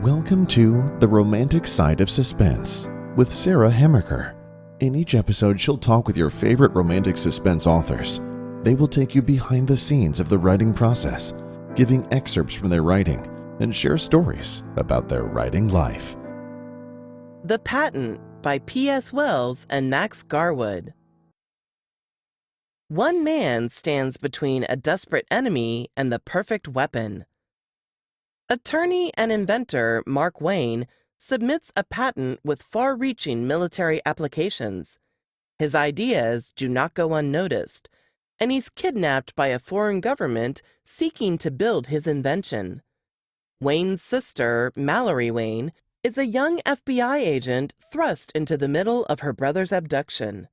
Welcome to The Romantic Side of Suspense with Sarah Hemmerker. In each episode, she'll talk with your favorite romantic suspense authors. They will take you behind the scenes of the writing process, giving excerpts from their writing, and share stories about their writing life. The Patent by P.S. Wells and Max Garwood. One man stands between a desperate enemy and the perfect weapon. Attorney and inventor Mark Wayne submits a patent with far-reaching military applications. His ideas do not go unnoticed, and he's kidnapped by a foreign government seeking to build his invention. Wayne's sister, Mallory Wayne, is a young FBI agent thrust into the middle of her brother's abduction.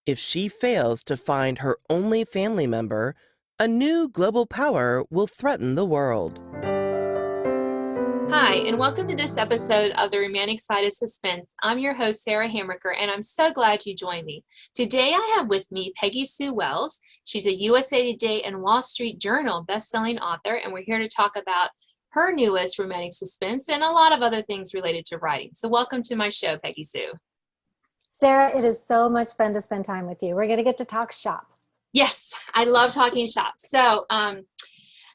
If she fails to find her only family member, a new global power will threaten the world. Hi, and welcome to this episode of The Romantic Side of Suspense. I'm your host, Sarah Hamricker, and I'm so glad you joined me. Today, I have with me PeggySue Wells. She's a USA Today and Wall Street Journal bestselling author, and we're here to talk about her newest romantic suspense and a lot of other things related to writing. So welcome to my show, PeggySue. Sarah, it is so much fun to spend time with you. We're going to get to talk shop. Yes, I love talking shop. So,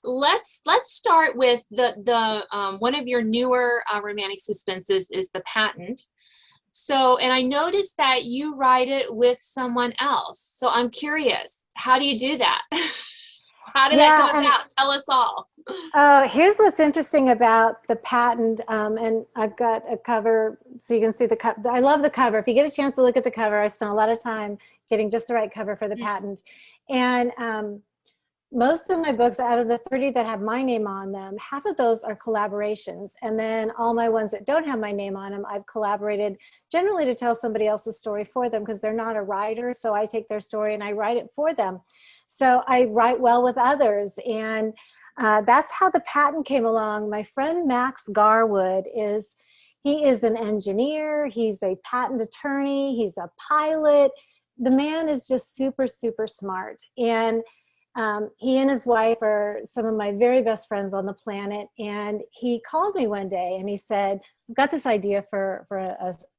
let's start with the one of your newer romantic suspenses is The Patent. So, and I noticed that you write it with someone else. So I'm curious, how do you do that? How did that come about? Tell us all. Here's what's interesting about The Patent, and I've got a cover so you can see the cover. I love the cover. If you get a chance to look at the cover, I spent a lot of time getting just the right cover for The Patent. And most of my books, out of the 30 that have my name on them, half of those are collaborations. And then all my ones that don't have my name on them, I've collaborated generally to tell somebody else's story for them because they're not a writer. So I take their story and I write it for them. So I write well with others. And that's how The Patent came along. My friend Max Garwood he is an engineer. He's a patent attorney. He's a pilot. The man is just super, super smart. And he and his wife are some of my very best friends on the planet. And he called me one day and he said, I've got this idea for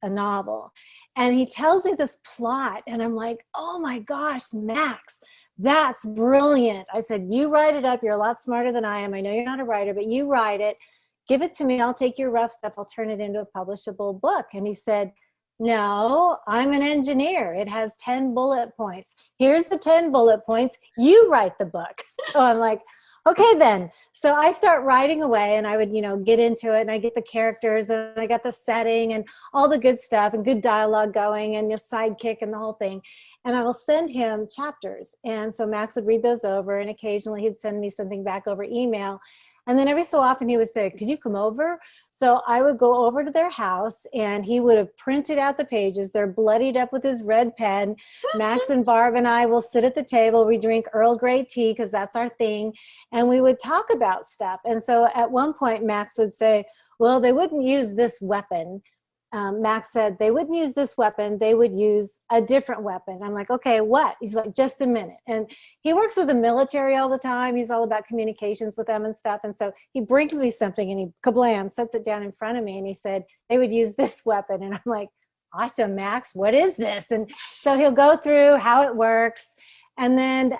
a novel. And he tells me this plot. And I'm like, oh my gosh, Max, that's brilliant. I said, you write it up. You're a lot smarter than I am. I know you're not a writer, but you write it. Give it to me. I'll take your rough stuff. I'll turn it into a publishable book. And he said, no, I'm an engineer. It has 10 bullet points. Here's the 10 bullet points. You write the book. So I'm like, okay then. So I start writing away and I would, get into it and I get the characters and I got the setting and all the good stuff and good dialogue going and your sidekick and the whole thing. And I will send him chapters. And so Max would read those over and occasionally he'd send me something back over email. And then every so often he would say, could you come over? So I would go over to their house and he would have printed out the pages. They're bloodied up with his red pen. Max and Barb and I will sit at the table. We drink Earl Grey tea because that's our thing. And we would talk about stuff. And so at one point, Max would say, well, they wouldn't use this weapon. Max said, they wouldn't use this weapon. They would use a different weapon. I'm like, okay, what? He's like, just a minute. And he works with the military all the time. He's all about communications with them and stuff. And so he brings me something and he kablam, sets it down in front of me. And he said, they would use this weapon. And I'm like, awesome, Max, what is this? And so he'll go through how it works. And then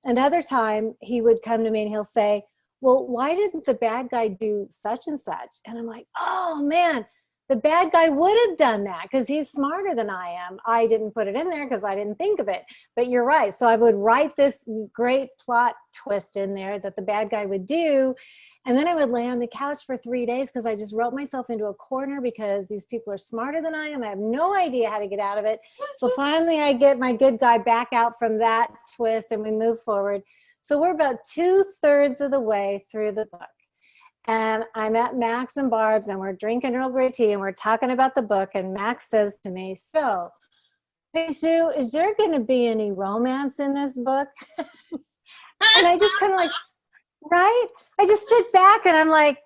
another time he would come to me and he'll say, well, why didn't the bad guy do such and such? And I'm like, oh man, the bad guy would have done that because he's smarter than I am. I didn't put it in there because I didn't think of it. But you're right. So I would write this great plot twist in there that the bad guy would do. And then I would lay on the couch for 3 days because I just wrote myself into a corner because these people are smarter than I am. I have no idea how to get out of it. So finally I get my good guy back out from that twist and we move forward. So we're about 2/3 of the way through the book. And I'm at Max and Barb's and we're drinking Earl Grey tea and we're talking about the book. And Max says to me, so, hey, Sue, is there going to be any romance in this book? And I just kind of like, right? I just sit back and I'm like,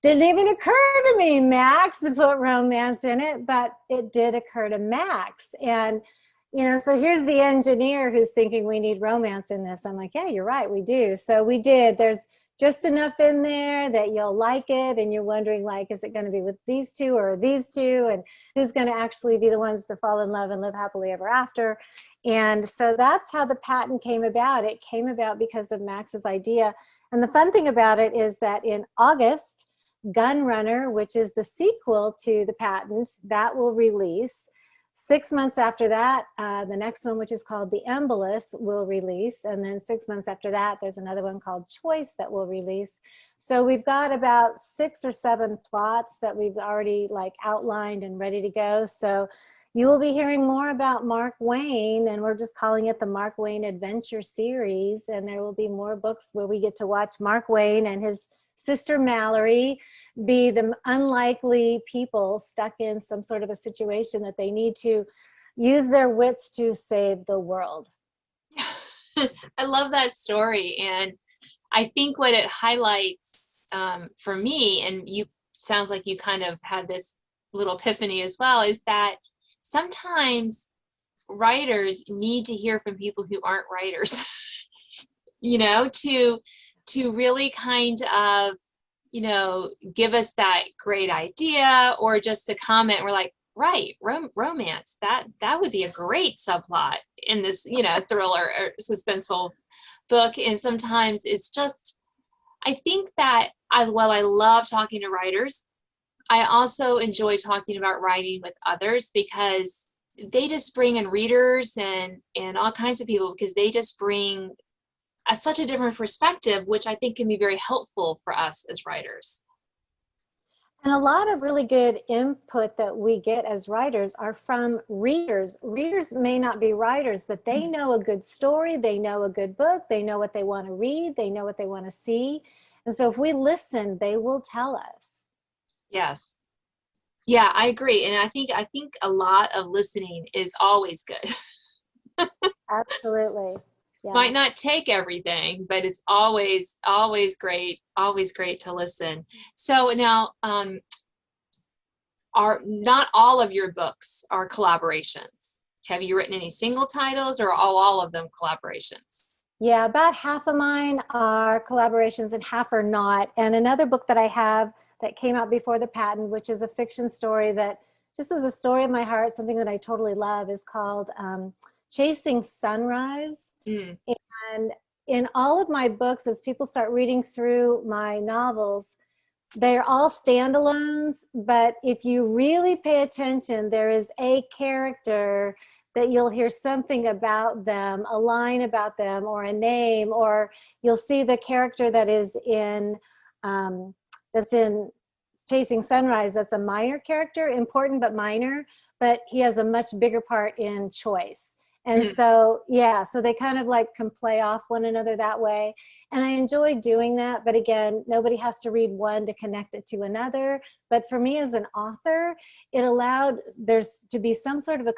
didn't even occur to me, Max, to put romance in it. But it did occur to Max. And, so here's the engineer who's thinking we need romance in this. I'm like, yeah, you're right, we do. So we did. There's just enough in there that you'll like it, and you're wondering, like, is it going to be with these two or these two, and who's going to actually be the ones to fall in love and live happily ever after. And so that's how the patent came about. It came about because of Max's idea. And the fun thing about it is that in August, Gun Runner, which is the sequel to the patent, that will release. 6 months after that, the next one, which is called The Embolus, will release. And then 6 months after that, there's another one called Choice that will release. So we've got about 6 or 7 plots that we've already like outlined and ready to go. So you will be hearing more about Mark Wayne, and we're just calling it the Mark Wayne Adventure Series. And there will be more books where we get to watch Mark Wayne and his sister Mallory be the unlikely people stuck in some sort of a situation that they need to use their wits to save the world. I love that story. And I think what it highlights for me, and you sounds like you kind of had this little epiphany as well, is that sometimes writers need to hear from people who aren't writers, you know, to really kind of, you know, give us that great idea, or just a comment. We're like, right, romance, that would be a great subplot in this, you know, thriller or suspenseful book. And sometimes it's just, I think that while I love talking to writers, I also enjoy talking about writing with others, because they just bring in readers and all kinds of people, because they just bring such a different perspective, which I think can be very helpful for us as writers. And a lot of really good input that we get as writers are from readers. Readers may not be writers, but they know a good story, they know a good book, they know what they want to read, they know what they want to see. And so if we listen, they will tell us. Yes. Yeah, I agree. And I think a lot of listening is always good. Absolutely. Yeah. Might not take everything, but it's always great to listen. So now, are not all of your books are collaborations? Have you written any single titles, or are all of them collaborations? Yeah, about half of mine are collaborations and half are not. And another book that I have that came out before the patent, which is a fiction story that just is a story of my heart, something that I totally love, is called Chasing Sunrise. And in all of my books, as people start reading through my novels, they're all standalones, but if you really pay attention, there is a character that you'll hear something about them, a line about them, or a name, or you'll see the character that is in Chasing Sunrise. That's a minor character, important but minor, but he has a much bigger part in Choice. And so, yeah, so they kind of like can play off one another that way. And I enjoy doing that. But again, nobody has to read one to connect it to another. But for me as an author, it allowed there's to be some sort of a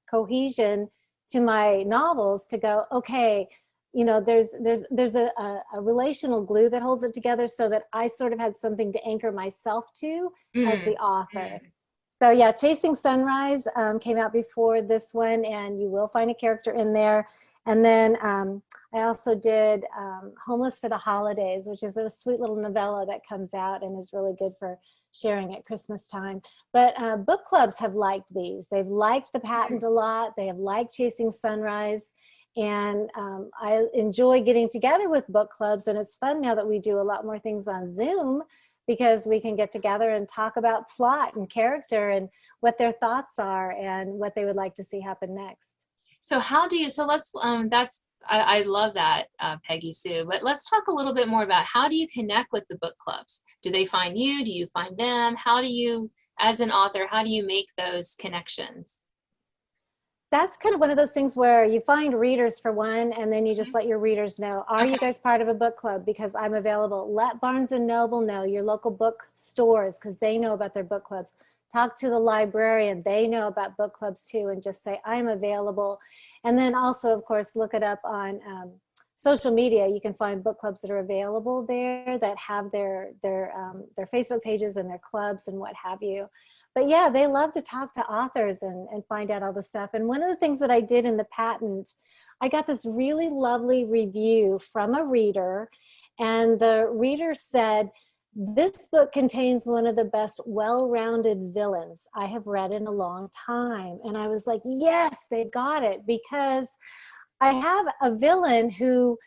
cohesion to my novels to go, okay, you know, there's a relational glue that holds it together, so that I sort of had something to anchor myself to as the author. So yeah, Chasing Sunrise came out before this one, and you will find a character in there. And then I also did Homeless for the Holidays, which is a sweet little novella that comes out and is really good for sharing at Christmas time. But book clubs have liked these. They've liked the patent a lot. They have liked Chasing Sunrise. And I enjoy getting together with book clubs. And it's fun now that we do a lot more things on Zoom, because we can get together and talk about plot and character and what their thoughts are and what they would like to see happen next. So how do you, so let's, I love that, PeggySue, but let's talk a little bit more about how do you connect with the book clubs? Do they find you? Do you find them? How do you, as an author, how do you make those connections? That's kind of one of those things where you find readers for one, and then you just let your readers know, are you guys part of a book club? Because I'm available. Let Barnes & Noble know, your local book stores, because they know about their book clubs. Talk to the librarian. They know about book clubs too, and just say, I'm available. And then also, of course, look it up on social media. You can find book clubs that are available there that have their Facebook pages and their clubs and what have you. But yeah, they love to talk to authors and find out all the stuff. And one of the things that I did in the patent, I got this really lovely review from a reader, And the reader said, this book contains one of the best well-rounded villains I have read in a long time. And I was like, yes, they got it, because I have a villain who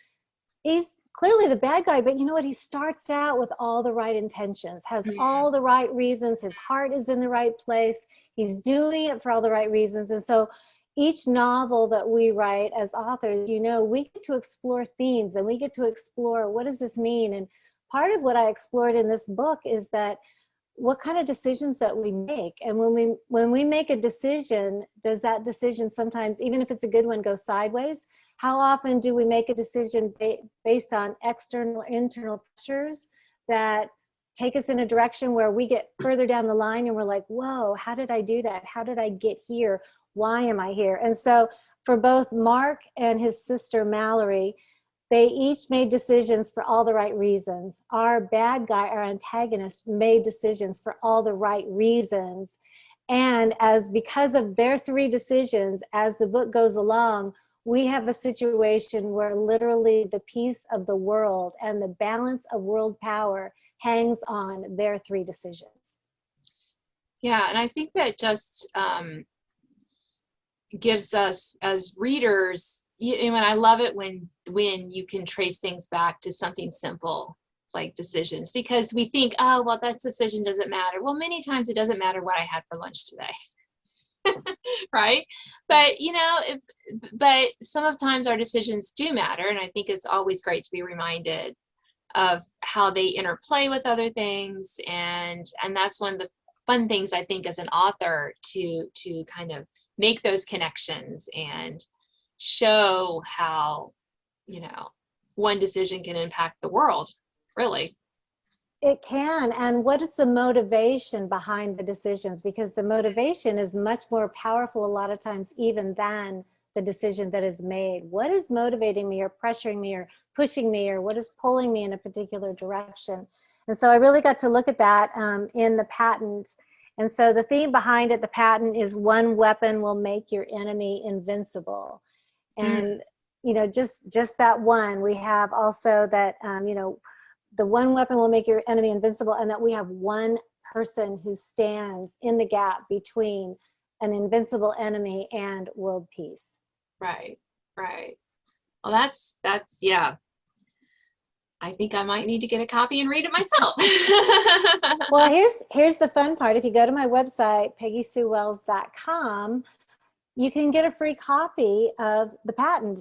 is clearly the bad guy, but you know what? He starts out with all the right intentions, has all the right reasons. His heart is in the right place. He's doing it for all the right reasons. And so each novel that we write as authors, you know, we get to explore themes, and we get to explore, what does this mean? And part of what I explored in this book is that what kind of decisions that we make. And when we make a decision, does that decision sometimes, even if it's a good one, go sideways? How often do we make a decision based on external or internal pressures that take us in a direction where we get further down the line and we're like, whoa, how did I do that? How did I get here? Why am I here? And so for both Mark and his sister Mallory, they each made decisions for all the right reasons. Our bad guy, our antagonist, made decisions for all the right reasons. And because of their three decisions, as the book goes along, we have a situation where literally the peace of the world and the balance of world power hangs on their three decisions. Yeah, and I think that just gives us as readers, and I love it when you can trace things back to something simple like decisions, because we think, oh, well, that decision doesn't matter. Well, many times it doesn't matter what I had for lunch today. Right? But but some of times our decisions do matter, and I think it's always great to be reminded of how they interplay with other things, and that's one of the fun things I think as an author, to kind of make those connections and show how one decision can impact the world, really. It can. And what is the motivation behind the decisions? Because the motivation is much more powerful a lot of times even than the decision that is made. What is motivating me or pressuring me or pushing me, or what is pulling me in a particular direction? And so I really got to look at that in the patent. And so the theme behind it, the patent, is one weapon will make your enemy invincible. And just that one. We have also that the one weapon will make your enemy invincible, and that we have one person who stands in the gap between an invincible enemy and world peace. Right. Well, that's yeah. I think I might need to get a copy and read it myself. Well, here's the fun part. If you go to my website, PeggySueWells.com, you can get a free copy of the patent.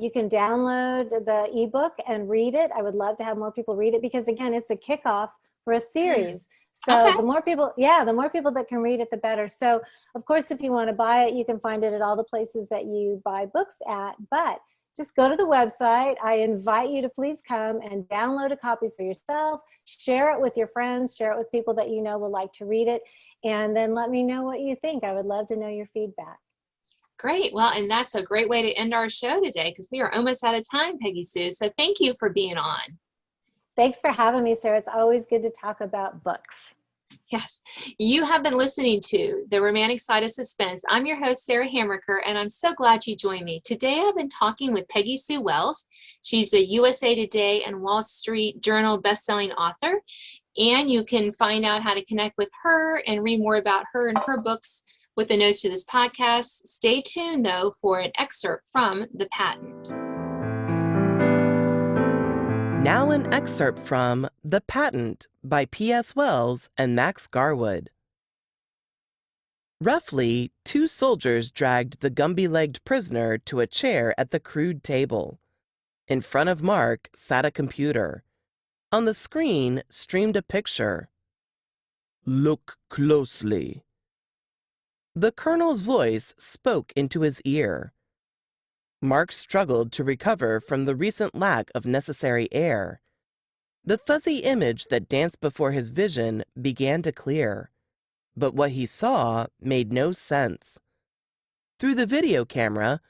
You can download the ebook and read it. I would love to have more people read it, because again, it's a kickoff for a series. So the more people that can read it, the better. So of course, if you want to buy it, you can find it at all the places that you buy books at, but just go to the website. I invite you to please come and download a copy for yourself, share it with your friends, share it with people that you know will like to read it, and then let me know what you think. I would love to know your feedback. Great. Well, and that's a great way to end our show today, because we are almost out of time, Peggy Sue. So thank you for being on. Thanks for having me, Sarah. It's always good to talk about books. Yes. You have been listening to The Romantic Side of Suspense. I'm your host, Sarah Hamricker, and I'm so glad you joined me. Today, I've been talking with PeggySue Wells. She's a USA Today and Wall Street Journal bestselling author, and you can find out how to connect with her and read more about her and her books with the notes to this podcast. Stay tuned, though, for an excerpt from The Patent. Now an excerpt from The Patent by P.S. Wells and Max Garwood. Roughly, 2 soldiers dragged the Gumby-legged prisoner to a chair at the crude table. In front of Mark sat a computer. On the screen streamed a picture. "Look closely." The colonel's voice spoke into his ear. Mark struggled to recover from the recent lack of necessary air. The fuzzy image that danced before his vision began to clear, but what he saw made no sense. Through the video camera,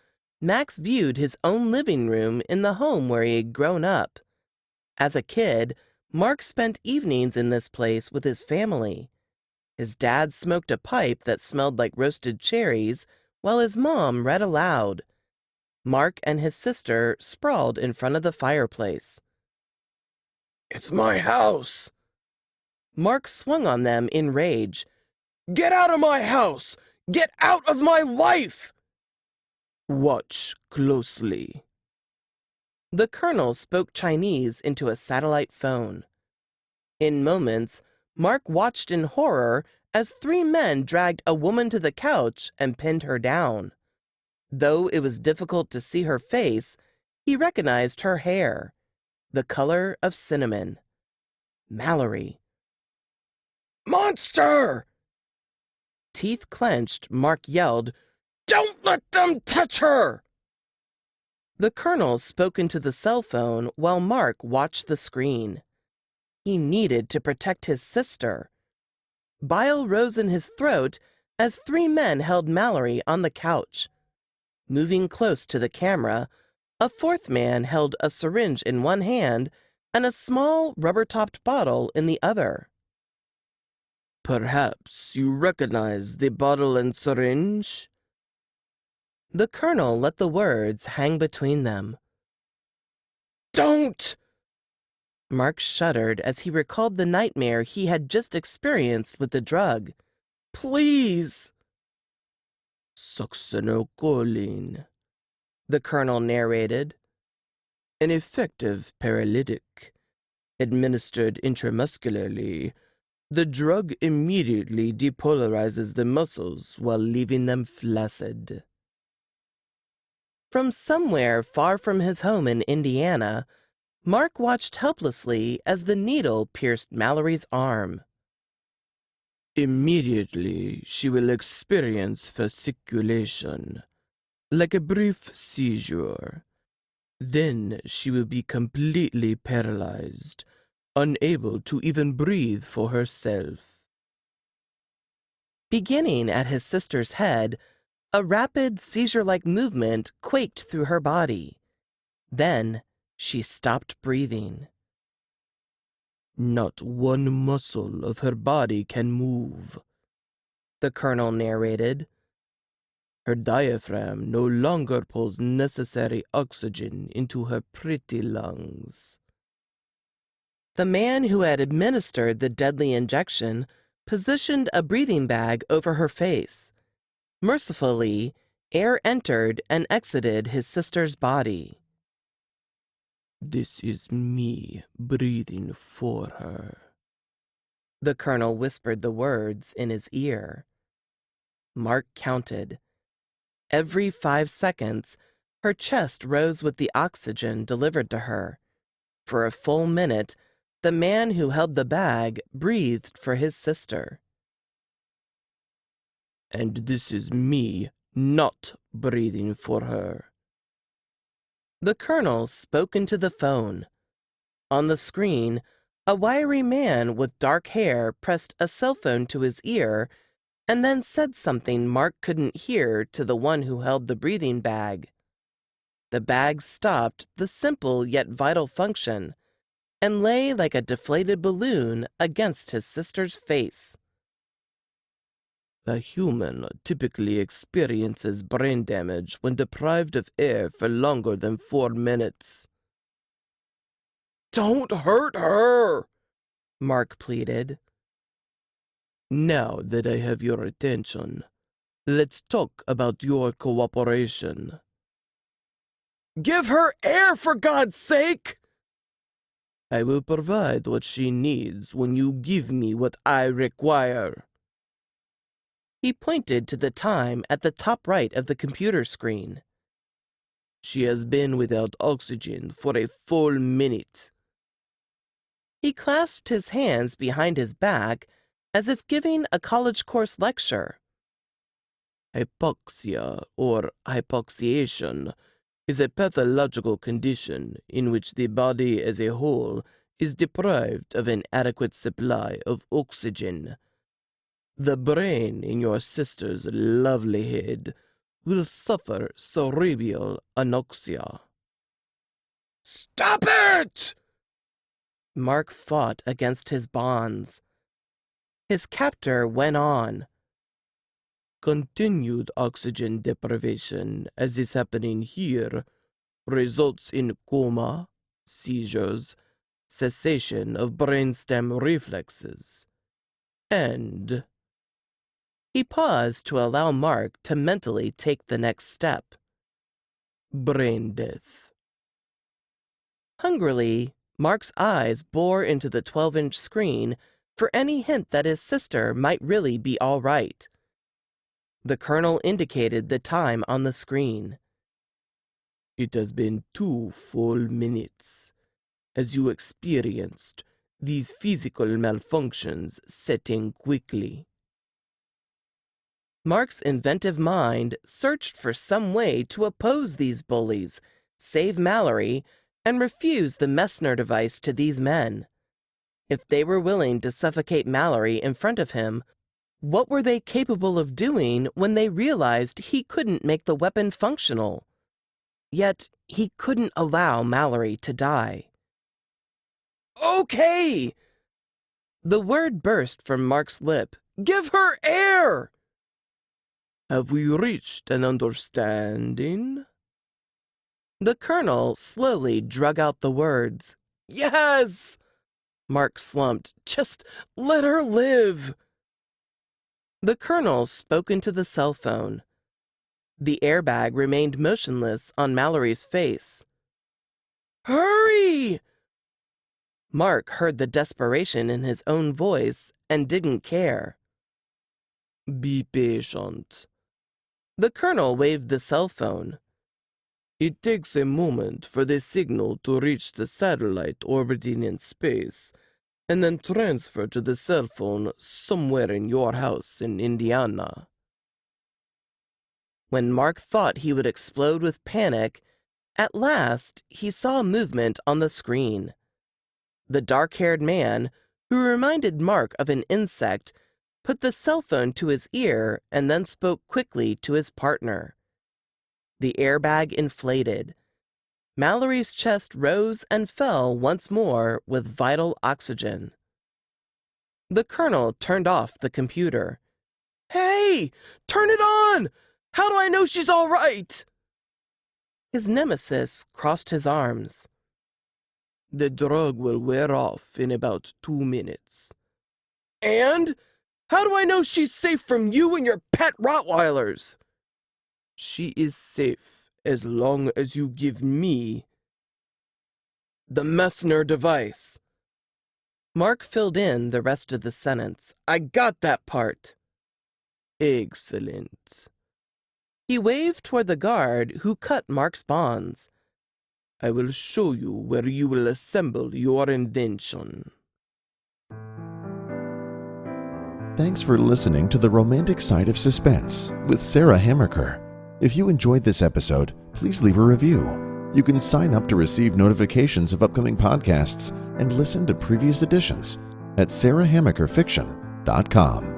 Max viewed his own living room in the home where he had grown up. As a kid, Mark spent evenings in this place with his family. His dad smoked a pipe that smelled like roasted cherries, while his mom read aloud. Mark and his sister sprawled in front of the fireplace. It's my house. Mark swung on them in rage. Get out of my house! Get out of my wife! Watch closely. The colonel spoke Chinese into a satellite phone. In moments, Mark watched in horror as 3 men dragged a woman to the couch and pinned her down. Though it was difficult to see her face, he recognized her hair, the color of cinnamon. Mallory. Monster! Teeth clenched, Mark yelled, Don't let them touch her! The colonel spoke into the cell phone while Mark watched the screen. He needed to protect his sister. Bile rose in his throat as 3 men held Mallory on the couch. Moving close to the camera, a 4th man held a syringe in one hand and a small rubber-topped bottle in the other. Perhaps you recognize the bottle and syringe? The colonel let the words hang between them. Don't! Mark shuddered as he recalled the nightmare he had just experienced with the drug. Please! Succinylcholine, the colonel narrated. An effective paralytic. Administered intramuscularly, the drug immediately depolarizes the muscles while leaving them flaccid. From somewhere far from his home in Indiana, Mark watched helplessly as the needle pierced Mallory's arm. Immediately, she will experience fasciculation, like a brief seizure. Then she will be completely paralyzed, unable to even breathe for herself. Beginning at his sister's head, a rapid seizure-like movement quaked through her body. Then she stopped breathing. Not one muscle of her body can move, the colonel narrated. Her diaphragm no longer pulls necessary oxygen into her pretty lungs. The man who had administered the deadly injection positioned a breathing bag over her face. Mercifully, air entered and exited his sister's body. This is me breathing for her. The colonel whispered the words in his ear. Mark counted. Every 5 seconds, her chest rose with the oxygen delivered to her. For a full minute, the man who held the bag breathed for his sister. And this is me not breathing for her. The colonel spoke into the phone. On the screen, a wiry man with dark hair pressed a cell phone to his ear and then said something Mark couldn't hear to the one who held the breathing bag. The bag stopped the simple yet vital function and lay like a deflated balloon against his sister's face. A human typically experiences brain damage when deprived of air for longer than 4 minutes. Don't hurt her, Mark pleaded. Now that I have your attention, let's talk about your cooperation. Give her air, for God's sake! I will provide what she needs when you give me what I require. He pointed to the time at the top right of the computer screen. She has been without oxygen for a full minute. He clasped his hands behind his back as if giving a college course lecture. Hypoxia, or hypoxiation, is a pathological condition in which the body as a whole is deprived of an adequate supply of oxygen. The brain in your sister's lovely head will suffer cerebral anoxia. Stop it! Mark fought against his bonds. His captor went on. Continued oxygen deprivation, as is happening here, results in coma, seizures, cessation of brainstem reflexes, and... He paused to allow Mark to mentally take the next step. Brain death. Hungrily, Mark's eyes bore into the 12-inch screen for any hint that his sister might really be all right. The colonel indicated the time on the screen. It has been 2 full minutes, as you experienced these physical malfunctions setting quickly. Mark's inventive mind searched for some way to oppose these bullies, save Mallory, and refuse the Messner device to these men. If they were willing to suffocate Mallory in front of him, what were they capable of doing when they realized he couldn't make the weapon functional? Yet he couldn't allow Mallory to die. Okay! The word burst from Mark's lip. Give her air! Have we reached an understanding? The colonel slowly drug out the words. Yes! Mark slumped. Just let her live. The colonel spoke into the cell phone. The airbag remained motionless on Mallory's face. Hurry! Mark heard the desperation in his own voice and didn't care. Be patient. The colonel waved the cell phone. It takes a moment for the signal to reach the satellite orbiting in space, and then transfer to the cell phone somewhere in your house in Indiana. When Mark thought he would explode with panic, at last he saw movement on the screen. The dark-haired man, who reminded Mark of an insect, put the cell phone to his ear and then spoke quickly to his partner. The airbag inflated. Mallory's chest rose and fell once more with vital oxygen. The colonel turned off the computer. Hey! Turn it on! How do I know she's all right? His nemesis crossed his arms. The drug will wear off in about 2 minutes. And? How do I know she's safe from you and your pet Rottweilers? She is safe as long as you give me the Messner device. Mark filled in the rest of the sentence. I got that part. Excellent. He waved toward the guard who cut Mark's bonds. I will show you where you will assemble your invention. Thanks for listening to The Romantic Side of Suspense with Sarah Hammaker. If you enjoyed this episode, please leave a review. You can sign up to receive notifications of upcoming podcasts and listen to previous editions at sarahhammakerfiction.com.